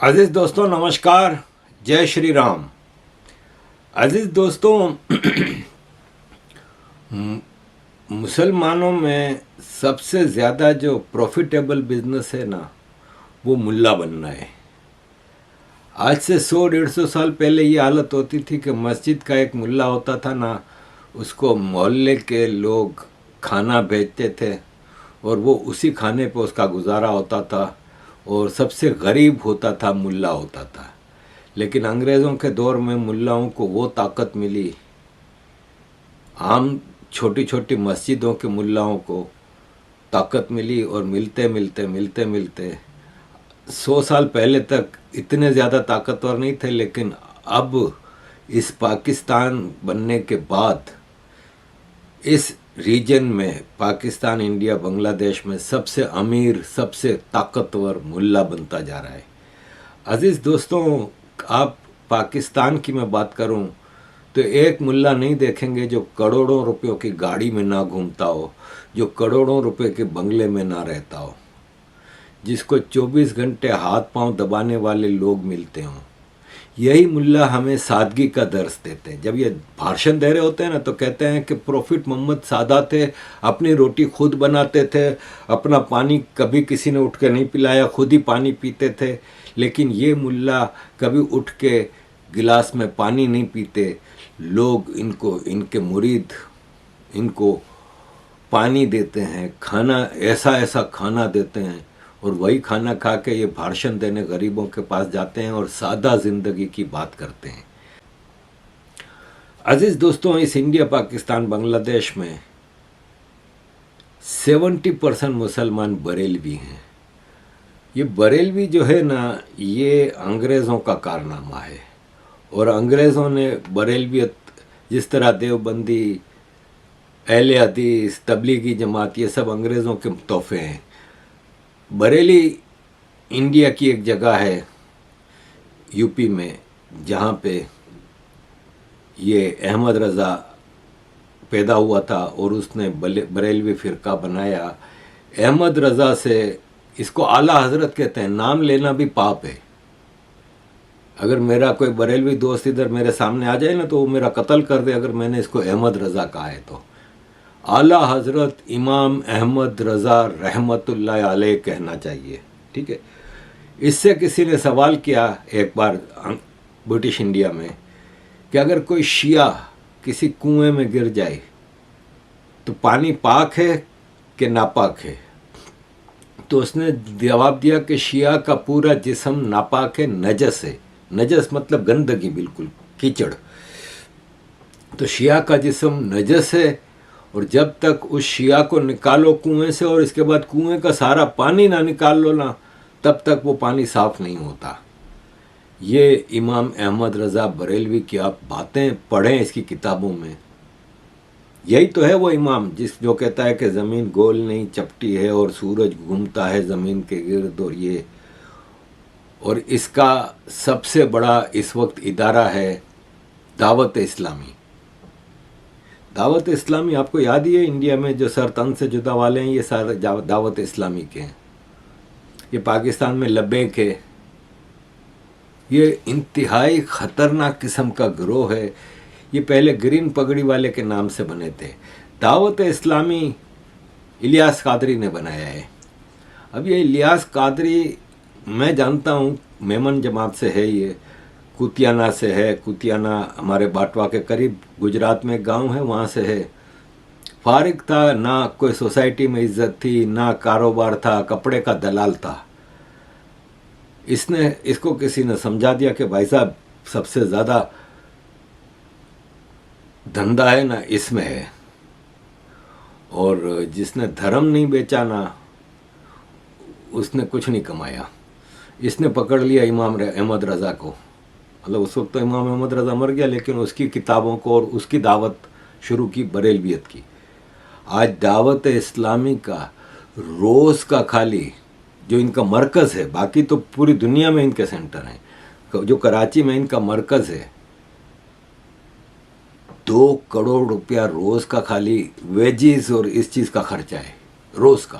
عزیز دوستوں نمسکار، جے شری رام۔ عزیز دوستوں، مسلمانوں میں سب سے زیادہ جو پروفیٹیبل بزنس ہے نا، وہ ملا بننا ہے۔ آج سے 100-150 سال پہلے یہ حالت ہوتی تھی کہ مسجد کا ایک ملا ہوتا تھا نا، اس کو محلے کے لوگ کھانا بھیجتے تھے اور وہ اسی کھانے پہ اس کا گزارا ہوتا تھا، اور سب سے غریب ہوتا تھا ملا ہوتا تھا۔ لیکن انگریزوں کے دور میں ملاؤں کو وہ طاقت ملی، عام چھوٹی چھوٹی مسجدوں کے ملاؤں کو طاقت ملی، اور ملتے ملتے 100 سال پہلے تک اتنے زیادہ طاقتور نہیں تھے، لیکن اب اس پاکستان بننے کے بعد اس ریجن میں پاکستان، انڈیا، بنگلہ دیش میں سب سے امیر، سب سے طاقتور ملا بنتا جا رہا ہے۔ عزیز دوستوں، آپ پاکستان کی میں بات کروں تو ایک ملا نہیں دیکھیں گے جو کروڑوں روپیوں کی گاڑی میں نہ گھومتا ہو، جو کروڑوں روپے کے بنگلے میں نہ رہتا ہو، جس کو 24 گھنٹے ہاتھ پاؤں دبانے والے لوگ ملتے ہوں۔ یہی ملا ہمیں سادگی کا درس دیتے ہیں۔ جب یہ بھاشن دے رہے ہوتے ہیں نا تو کہتے ہیں کہ پروفٹ محمد سادہ تھے، اپنی روٹی خود بناتے تھے، اپنا پانی کبھی کسی نے اٹھ کے نہیں پلایا، خود ہی پانی پیتے تھے۔ لیکن یہ ملا کبھی اٹھ کے گلاس میں پانی نہیں پیتے، لوگ ان کے مرید ان کو پانی دیتے ہیں، کھانا ایسا کھانا دیتے ہیں، اور وہی کھانا کھا کے یہ بھاشن دینے غریبوں کے پاس جاتے ہیں اور سادہ زندگی کی بات کرتے ہیں۔ عزیز دوستوں، اس انڈیا، پاکستان، بنگلہ دیش میں 70% مسلمان بریلوی ہیں۔ یہ بریلوی جو ہے نا، یہ انگریزوں کا کارنامہ ہے، اور انگریزوں نے بریلویت، جس طرح دیوبندی، اہل حدیث، تبلیغی جماعت، یہ سب انگریزوں کے تحفے ہیں۔ بریلی انڈیا کی ایک جگہ ہے یو پی میں، جہاں پہ یہ احمد رضا پیدا ہوا تھا اور اس نے بریلوی فرقہ بنایا۔ احمد رضا سے، اس کو اعلیٰ حضرت کہتے ہیں، نام لینا بھی پاپ ہے۔ اگر میرا کوئی بریلوی دوست ادھر میرے سامنے آ جائے نا تو وہ میرا قتل کر دے اگر میں نے اس کو احمد رضا کہا ہے تو۔ اعلیٰ حضرت امام احمد رضا رحمت اللہ علیہ کہنا چاہیے، ٹھیک ہے۔ اس سے کسی نے سوال کیا ایک بار برٹش انڈیا میں کہ اگر کوئی شیعہ کسی کنویں میں گر جائے تو پانی پاک ہے کہ ناپاک ہے؟ تو اس نے جواب دیا کہ شیعہ کا پورا جسم ناپاک ہے، نجس ہے۔ نجس مطلب گندگی، بالکل کیچڑ۔ تو شیعہ کا جسم نجس ہے، اور جب تک اس شیعہ کو نکالو کنویں سے اور اس کے بعد کنویں کا سارا پانی نہ نکال لو نا، تب تک وہ پانی صاف نہیں ہوتا۔ یہ امام احمد رضا بریلوی کی آپ باتیں پڑھیں اس کی کتابوں میں۔ یہی تو ہے وہ امام جو کہتا ہے کہ زمین گول نہیں چپٹی ہے اور سورج گھومتا ہے زمین کے گرد، اور اس کا سب سے بڑا اس وقت ادارہ ہے دعوت اسلامی۔ دعوت اسلامی آپ کو یاد ہی ہے، انڈیا میں جو سر تن سے جدا والے ہیں یہ سارے دعوت اسلامی کے ہیں۔ یہ پاکستان میں لبیک ہے۔ یہ انتہائی خطرناک قسم کا گروہ ہے۔ یہ پہلے گرین پگڑی والے کے نام سے بنے تھے۔ دعوت اسلامی الیاس قادری نے بنایا ہے۔ اب یہ الیاس قادری میں جانتا ہوں میمن جماعت سے ہے، یہ کوتیانہ سے ہے۔ کوتیانہ ہمارے باٹوا کے قریب گجرات میں گاؤں ہے، وہاں سے ہے۔ فارغ تھا، نہ کوئی سوسائٹی میں عزت تھی، نہ کاروبار تھا، کپڑے کا دلال تھا۔ اس کو کسی نے سمجھا دیا کہ بھائی صاحب سب سے زیادہ دھندا ہے نا اس میں ہے، اور جس نے دھرم نہیں بیچا نا اس نے کچھ نہیں کمایا۔ اس نے پکڑ لیا امام احمد رضا کو، مطلب اس وقت تو امام احمد رضا مر گیا، لیکن اس کی کتابوں کو اور اس کی دعوت شروع کی بریلویت کی۔ آج دعوت اسلامی کا روز کا خالی جو ان کا مرکز ہے، باقی تو پوری دنیا میں ان کے سینٹر ہیں، جو کراچی میں ان کا مرکز ہے، 2 کروڑ روپیہ روز کا خالی ویجز اور اس چیز کا خرچہ ہے روز کا۔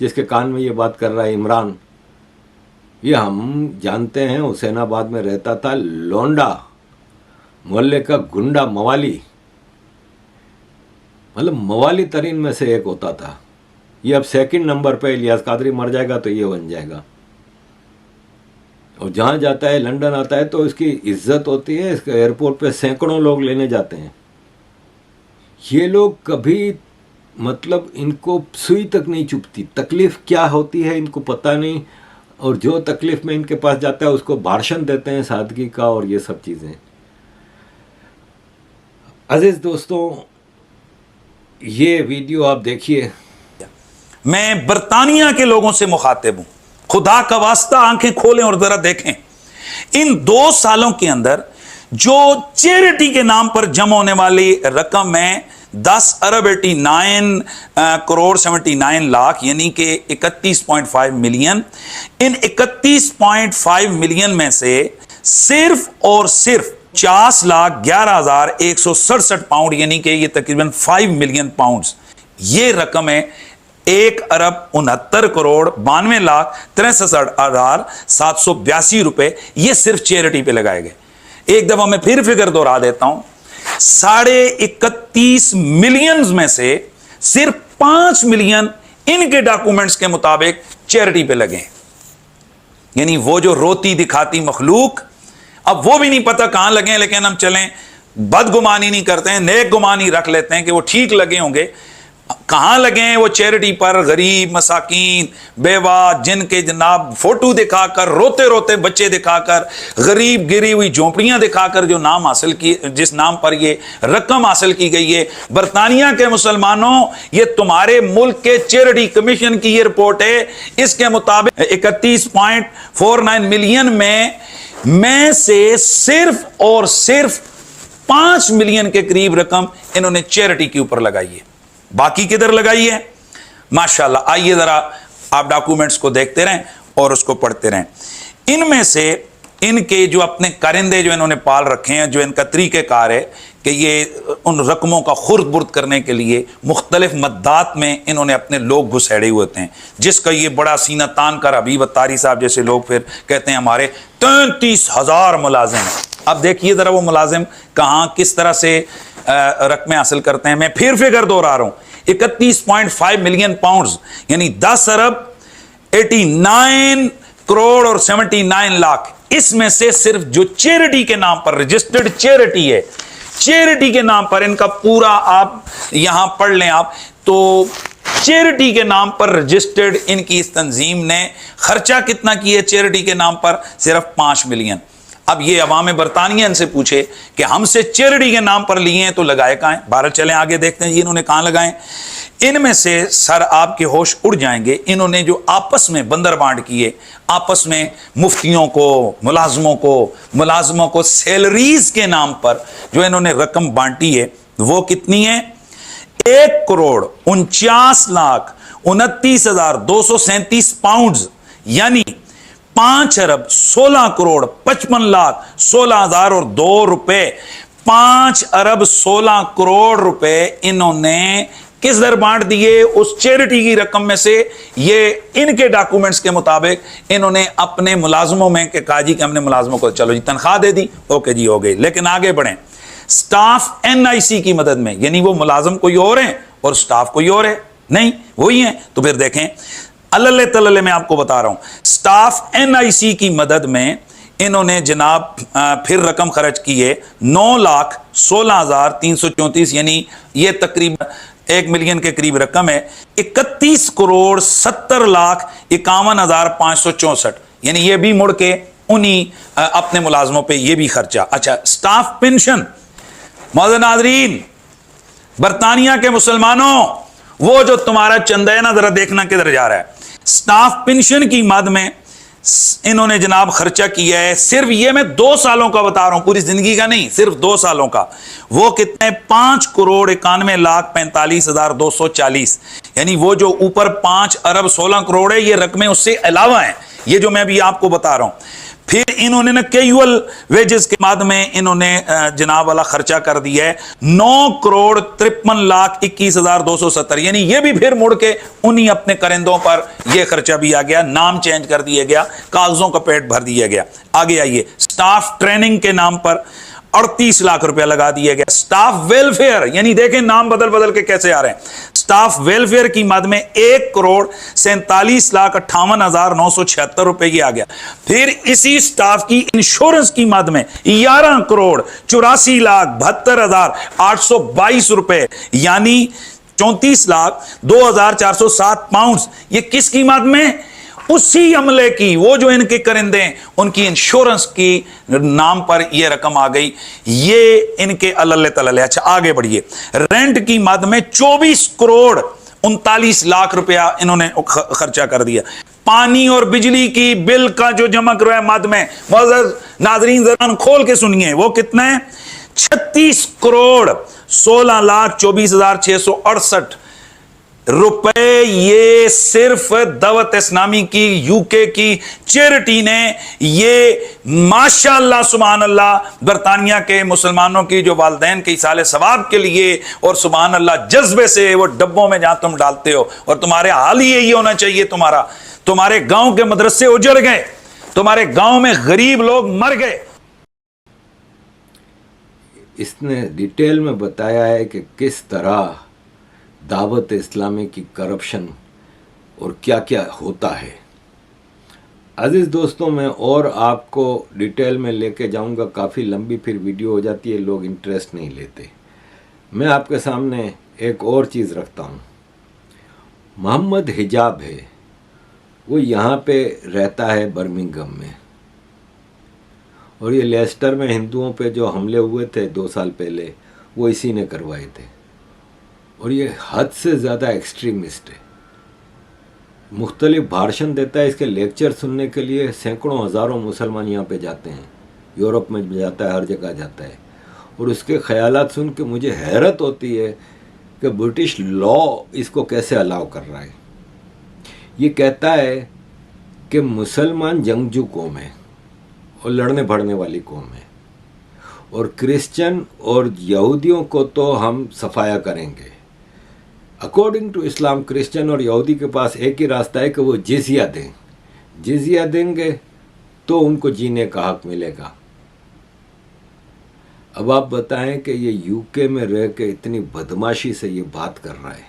جس کے کان میں یہ بات کر رہا ہے عمران، یہ ہم جانتے ہیں حسین آباد میں رہتا تھا لونڈا، محلے کا گنڈا، موالی، مطلب موالی ترین میں سے ایک ہوتا تھا. یہ اب سیکنڈ نمبر پہ الیاس قادری مر جائے گا تو یہ بن جائے گا. اور جہاں جاتا ہے لنڈن آتا ہے تو اس کی عزت ہوتی ہے. اس کے ایئرپورٹ پہ سینکڑوں لوگ لینے جاتے ہیں. یہ لوگ کبھی مطلب ان کو سوئی تک نہیں چبھتی، تکلیف کیا ہوتی ہے ان کو پتہ نہیں، اور جو تکلیف میں ان کے پاس جاتا ہے اس کو بھاشن دیتے ہیں سادگی کا اور یہ سب چیزیں. عزیز دوستوں، یہ ویڈیو آپ دیکھیے. میں برطانیہ کے لوگوں سے مخاطب ہوں، خدا کا واسطہ آنکھیں کھولیں اور ذرا دیکھیں. ان 2 سالوں کے اندر جو چیریٹی کے نام پر جمع ہونے والی رقم ہے 10 ارب 89 کروڑ 79 لاکھ، یعنی کہ 31.5 ملین. ان 31.5 ملین میں سے صرف اور صرف 50,11,167 پاؤنڈ، یعنی کہ یہ تقریباً 5 ملین پاؤنڈز، یہ رقم ہے 1 ارب 69 کروڑ 92 لاکھ 63,782 روپے، یہ صرف چیریٹی پہ لگائے گئے. ایک دفعہ میں پھر فگر دہرا دیتا ہوں، 31.5 ملینز میں سے صرف 5 ملین ان کے ڈاکومنٹس کے مطابق چیریٹی پہ لگے. یعنی وہ جو روتی دکھاتی مخلوق، اب وہ بھی نہیں پتہ کہاں لگے، لیکن ہم چلیں بدگمانی نہیں کرتے ہیں، نیک گمانی رکھ لیتے ہیں کہ وہ ٹھیک لگے ہوں گے. کہاں لگے ہیں وہ چیریٹی پر؟ غریب، مساکین، بیوہ، جن کے جناب فوٹو دکھا کر، روتے روتے بچے دکھا کر، غریب گری ہوئی جھونپڑیاں دکھا کر جو نام حاصل کی، جس نام پر یہ رقم حاصل کی گئی ہے. برطانیہ کے مسلمانوں، یہ تمہارے ملک کے چیریٹی کمیشن کی یہ رپورٹ ہے. اس کے مطابق 31.49 ملین میں سے صرف اور صرف 5 ملین کے قریب رقم انہوں نے چیریٹی کے اوپر لگائی ہے. باقی کدھر لگائی ہے؟ ماشاءاللہ. آئیے ذرا آپ ڈاکومنٹس کو دیکھتے رہیں اور اس کو پڑھتے رہیں. ان میں سے ان کے جو اپنے کرندے جو انہوں نے پال رکھے ہیں، جو ان کا طریقہ کار ہے کہ یہ ان رقموں کا خرد برد کرنے کے لیے مختلف مدات میں انہوں نے اپنے لوگ گھسیڑے ہوئے ہوتے ہیں، جس کا یہ بڑا سینہ تان کر حبیب اتاری صاحب جیسے لوگ پھر کہتے ہیں ہمارے 33,000 ملازم ہیں. اب دیکھیے ذرا وہ ملازم کہاں کس طرح سے رقمیں حاصل کرتے ہیں. میں پھر فگر دہرا رہا ہوں، 31.5 ملین پاؤنڈز یعنی 10 ارب 89 کروڑ اور 79 لاکھ. اس میں سے صرف جو چیریٹی کے نام پر رجسٹرڈ چیریٹی ہے، چیریٹی کے نام پر ان کا پورا آپ یہاں پڑھ لیں آپ تو چیریٹی کے نام پر رجسٹرڈ ان کی اس تنظیم نے خرچہ کتنا کیا چیریٹی کے نام پر؟ صرف 5 ملین. اب یہ عوام برطانیہ ان سے پوچھے کہ ہم سے چیریٹی کے نام پر لیے ہیں تو لگائے کہاں ہیں؟ بہرحال چلیں آگے دیکھتے ہیں انہوں نے کہاں لگائے. ان میں سے سر آپ کے ہوش اڑ جائیں گے، انہوں نے جو آپس میں بندر بانٹ کیے، آپس میں مفتیوں کو، ملازموں کو سیلریز کے نام پر جو انہوں نے رقم بانٹی ہے، وہ کتنی ہے؟ 1 کروڑ 49 لاکھ 29,237 پاؤنڈز، یعنی 5 ارب 16 کروڑ 55 لاکھ 16,002 روپے. 5 ارب 16 کروڑ روپے انہوں نے کس در بانٹ دیے؟ اس چیریٹی کی رقم میں سے. یہ ان کے ڈاکومنٹس کے مطابق انہوں نے اپنے ملازموں میں کہ کہا جی کہ ہم نے ملازموں کو چلو جی تنخواہ دے دی، اوکے جی ہو گئی. لیکن آگے بڑھیں، سٹاف NIC کی مدد میں، یعنی وہ ملازم کوئی اور ہیں اور سٹاف کوئی اور ہے نہیں، وہی ہیں. تو پھر دیکھیں اللہ تعالی میں آپ کو بتا رہا ہوں، سٹاف NIC کی مدد میں انہوں نے جناب پھر رقم خرچ کی ہے 9,16,334، یعنی یہ تقریباً 1 ملین کے قریب رقم ہے. 31 کروڑ 70 لاکھ 51,564، یعنی یہ بھی مڑ کے انہی اپنے ملازموں پہ یہ بھی خرچہ. اچھا، سٹاف پینشن، معزز ناظرین برطانیہ کے مسلمانوں، وہ جو تمہارا چندہ ہے نا، ذرا دیکھنا کدھر جا رہا ہے. سٹاف پینشن کی مد میں انہوں نے جناب خرچہ کیا ہے، صرف یہ میں 2 سالوں کا بتا رہا ہوں، پوری زندگی کا نہیں، صرف 2 سالوں کا. وہ کتنے؟ 5 کروڑ 91 لاکھ 45,240، یعنی وہ جو اوپر 5 ارب 16 کروڑ ہے، یہ رقمیں اس سے علاوہ ہیں، یہ جو میں بھی آپ کو بتا رہا ہوں. پھر انہوں نے کیجول ویجز کے بعد میں انہوں نے جناب والا خرچہ کر دیا ہے 9,53,21,270، یعنی یہ بھی پھر مڑ کے انہی اپنے کرندوں پر یہ خرچہ بھی آ گیا، نام چینج کر دیا گیا، کاغذوں کا پیٹ بھر دیا گیا۔ آگے آئیے، سٹاف ٹریننگ کے نام پر 38 لاکھ روپیہ لگا دیا گیا۔ سٹاف ویلفیئر، یعنی دیکھیں نام بدل بدل کے کیسے آ رہے ہیں، سٹاف ویلفیئر کی مد میں 1,47,58,976 روپے کی آ گیا۔ پھر اسی سٹاف کی انشورنس کی مد میں 11,84,72,822 روپے، یعنی 34,02,407 پاؤنڈز، یہ کس کی مد میں؟ اسی عملے کی، وہ جو ان کے کرندے ہیں ان کی انشورنس کی نام پر یہ رقم آ گئی، یہ ان کے اللہ تعالی۔ اچھا آگے بڑھیے، رینٹ کی مد میں 24,39,00,000 روپیہ انہوں نے خرچہ کر دیا۔ پانی اور بجلی کی بل کا جو جمع کروایا مد میں، معزز ناظرین ذرا کھول کے سنیے، وہ کتنا ہے؟ 36,16,24,668 روپے۔ یہ صرف دعوت اسلامی کی یو کے کی چیریٹی نے، یہ ماشاءاللہ سبحان اللہ برطانیہ کے مسلمانوں کی جو والدین کے ایصال ثواب کے لیے اور سبحان اللہ جذبے سے وہ ڈبوں میں جہاں تم ڈالتے ہو، اور تمہارے حال ہی یہی ہونا چاہیے، تمہارے گاؤں کے مدرسے اجڑ گئے، تمہارے گاؤں میں غریب لوگ مر گئے۔ اس نے ڈیٹیل میں بتایا ہے کہ کس طرح دعوت اسلامی کی کرپشن اور کیا کیا ہوتا ہے۔ عزیز دوستوں، میں اور آپ کو ڈیٹیل میں لے کے جاؤں گا، کافی لمبی پھر ویڈیو ہو جاتی ہے، لوگ انٹرسٹ نہیں لیتے۔ میں آپ کے سامنے ایک اور چیز رکھتا ہوں۔ محمد حجاب ہے، وہ یہاں پہ رہتا ہے برمنگھم میں، اور یہ لیسٹر میں ہندوؤں پہ جو حملے ہوئے تھے 2 سال پہلے، وہ اسی نے کروائے تھے، اور یہ حد سے زیادہ ایکسٹریمسٹ ہے، مختلف بھاشن دیتا ہے۔ اس کے لیکچر سننے کے لیے سینکڑوں ہزاروں مسلمان یہاں پہ جاتے ہیں، یورپ میں جاتا ہے، ہر جگہ جاتا ہے، اور اس کے خیالات سن کے مجھے حیرت ہوتی ہے کہ برٹش لا اس کو کیسے الاؤ کر رہا ہے۔ یہ کہتا ہے کہ مسلمان جنگجو قوم ہے اور لڑنے بھڑنے والی قوم ہے، اور کرسچن اور یہودیوں کو تو ہم صفایا کریں گے۔ اکارڈنگ ٹو اسلام کرسچن اور یہودی کے پاس ایک ہی راستہ ہے کہ وہ جزیہ دیں، جزیہ دیں گے تو ان کو جینے کا حق ملے گا۔ اب آپ بتائیں کہ یہ یو کے میں رہ کے اتنی بدماشی سے یہ بات کر رہا ہے،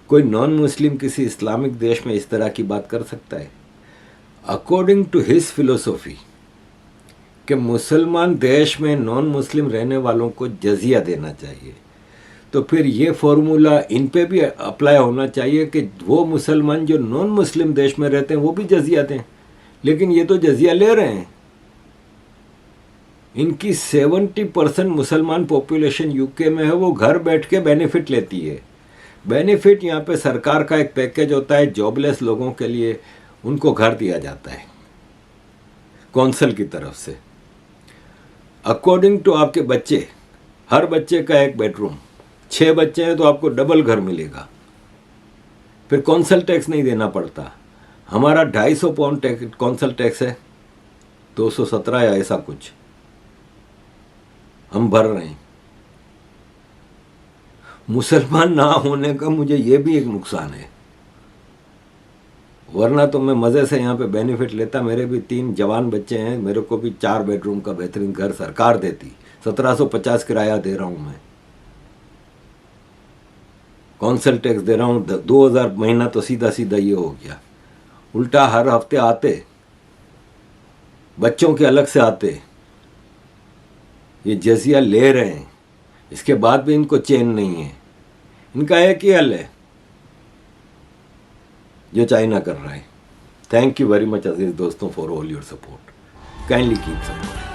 کوئی نان مسلم کسی اسلامک دیش میں اس طرح کی بات کر سکتا ہے؟ اکارڈنگ ٹو ہز فلسفی کہ مسلمان دیش میں نان مسلم رہنے والوں کو جزیہ دینا چاہیے، تو پھر یہ فارمولا ان پہ بھی اپلائی ہونا چاہیے کہ وہ مسلمان جو نان مسلم دیش میں رہتے ہیں وہ بھی جزیہ دیں، لیکن یہ تو جزیہ لے رہے ہیں۔ ان کی 70% مسلمان پاپولیشن یو کے میں ہے، وہ گھر بیٹھ کے بینیفٹ لیتی ہے۔ بینیفٹ یہاں پہ سرکار کا ایک پیکیج ہوتا ہے، جاب لیس لوگوں کے لیے ان کو گھر دیا جاتا ہے کونسل کی طرف سے۔ اکارڈنگ ٹو آپ کے بچے، ہر بچے کا ایک بیڈ روم، 6 بچے ہیں تو آپ کو ڈبل گھر ملے گا، پھر کونسل ٹیکس نہیں دینا پڑتا۔ ہمارا 250 پاؤنڈ کونسل ٹیکس ہے، 217 یا ایسا کچھ ہم بھر رہے ہیں۔ مسلمان نہ ہونے کا مجھے یہ بھی ایک نقصان ہے، ورنہ تو میں مزے سے یہاں پہ بینیفٹ لیتا۔ میرے بھی 3 جوان بچے ہیں، میرے کو بھی 4 بیڈ روم کا بہترین گھر سرکار دیتی، 1750 کرایہ دے رہا ہوں میں، کونسل ٹیکس دے رہا ہوں 2000 مہینہ، تو سیدھا سیدھا یہ ہو گیا۔ الٹا ہر ہفتے آتے، بچوں کے الگ سے آتے، یہ جزیہ لے رہے ہیں، اس کے بعد بھی ان کو چین نہیں ہے۔ ان کا ایک ہی حل ہے جو چائنا کر رہا ہے۔ تھینک یو ویری مچ عزیز دوستوں for all your support, kindly keep support.